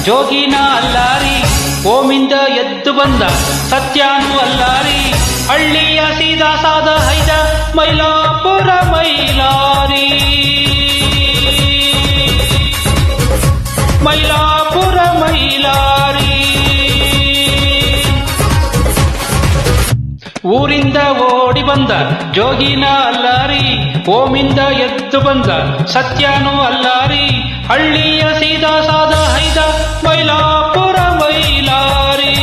ಜೋಗಿನ ಅಲ್ಲಾರಿ, ಓಮಿಂದ ಎದ್ದು ಬಂದ ಸತ್ಯಾನು ಅಲ್ಲಾರಿ, ಹಳ್ಳಿಯ ಸೀದಾ ಸಾದ ಹೈದ ಮೈಲಾಪುರ ಮೈಲಾರಿ, ಮೈಲಾಪುರ ಮೈಲಾರಿ. ಊರಿಂದ ಓಡಿ ಬಂದ ಜೋಗಿನ ಅಲ್ಲಾರಿ, ಓಮಿಂದ ಎದ್ದು ಬಂದ ಸತ್ಯಾನು ಅಲ್ಲಾರಿ, ಹಳ್ಳಿಯ ಸೀದಾ ಸಾದ ಹೈದ ಮೈಲಾಪುರ ಮೈಲಾರಿ,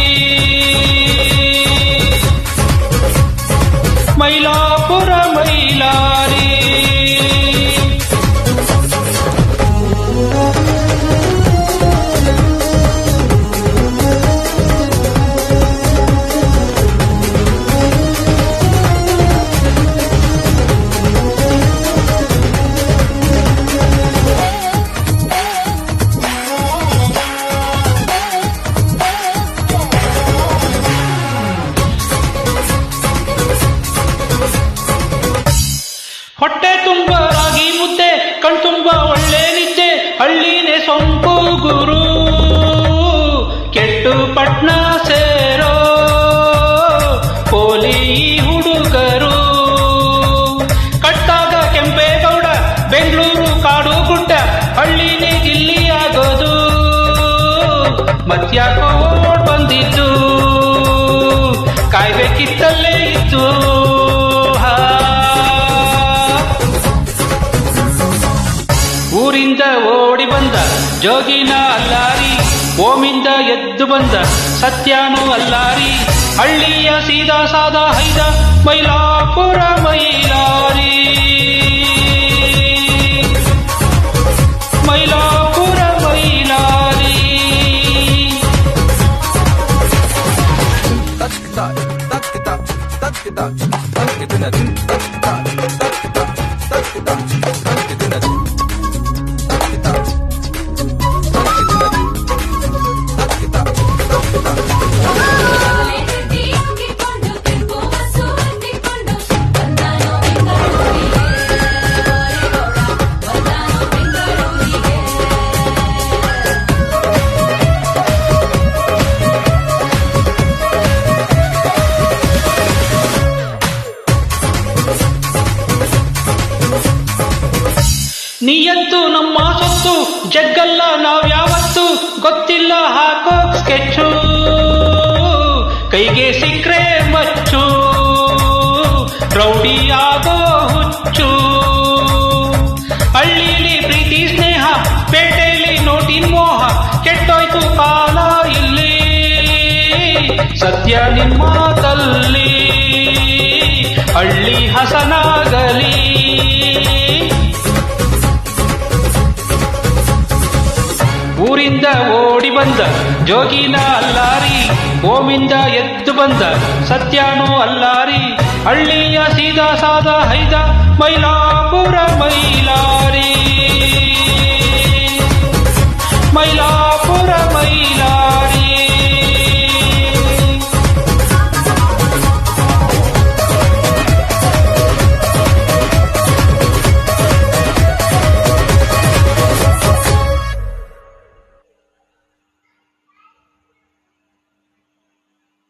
ಮೈಲಾಪುರ ಮೈಲಾರಿ. ಹೊಟ್ಟೆ ತುಂಬ ರಾಗಿ ಮುದ್ದೆ, ಕಣ್ತುಂಬ ಒಳ್ಳೆ ನಿದ್ದೆ, ಹಳ್ಳಿನೇ ಸೊಂಪು ಗುರು, ಕೆಟ್ಟು ಪಟ್ನ ಸೇರೋ ಪೋಲಿ ಹುಡುಗರು. ಕಟ್ಟಾಗ ಕೆಂಪೇಗೌಡ, ಬೆಂಗಳೂರು ಕಾಡು ಗುಡ್ಡ, ಹಳ್ಳಿನೇ ಗಿಲ್ಲಿ ಆಗೋದು, ಮತ್ಯಾಕೋ ಓಡ್ ಬಂದಿದ್ದು, ಕಾಯ್ಬೇಕಿತ್ತಲ್ಲೇ ಇತ್ತು. ಊರಿಂದ ಓಡಿ ಬಂದ ಜೋಗಿನ ಅಲ್ಲಾರಿ, ಓಮಿಂದ ಎದ್ದು ಬಂದ ಸತ್ಯಾನು ಅಲ್ಲಾರಿ, ಹಳ್ಳಿಯ ಸೀದಾ ಸಾದ ಹೈದ ಮೈಲಾಪುರ ಮೈಲಾರಿ, ಮೈಲಾಪುರ ಮೈಲಾರಿ. ನೀಯಂತೂ ನಮ್ಮ ಸೊತ್ತು, ಜಗ್ಗಲ್ಲ ನಾವ್ಯಾವತ್ತು, ಗೊತ್ತಿಲ್ಲ ಹಾಕೋ ಸ್ಕೆಚ್ಚು, ಕೈಗೆ ಸಿಕ್ರೆ ಮಚ್ಚು, ರೌಡಿ ಆಗೋ ಹುಚ್ಚು. ಹಳ್ಳಿಲಿ ಪ್ರೀತಿ ಸ್ನೇಹ, ಪೇಟೆಯಲ್ಲಿ ನೋಟಿನ ಮೋಹ, ಕೆಟ್ಟೋಯ್ತು ಕಾಲ ಇಲ್ಲಿ ಸತ್ಯ ನಿಮ್ಮ ಮಾತಲ್ಲಿ, ಹಳ್ಳಿ ಹಸನಾಗಲಿ. ಊರಿಂದ ಓಡಿ ಬಂದ ಜೋಗಿನ ಅಲ್ಲಾರಿ, ಓಮಿಂದ ಎದ್ದು ಬಂದ ಸತ್ಯಾನು ಅಲ್ಲಾರಿ, ಹಳ್ಳಿಯ ಸೀದಾ ಸಾದ ಹೈದ ಮೈಲಾಪುರ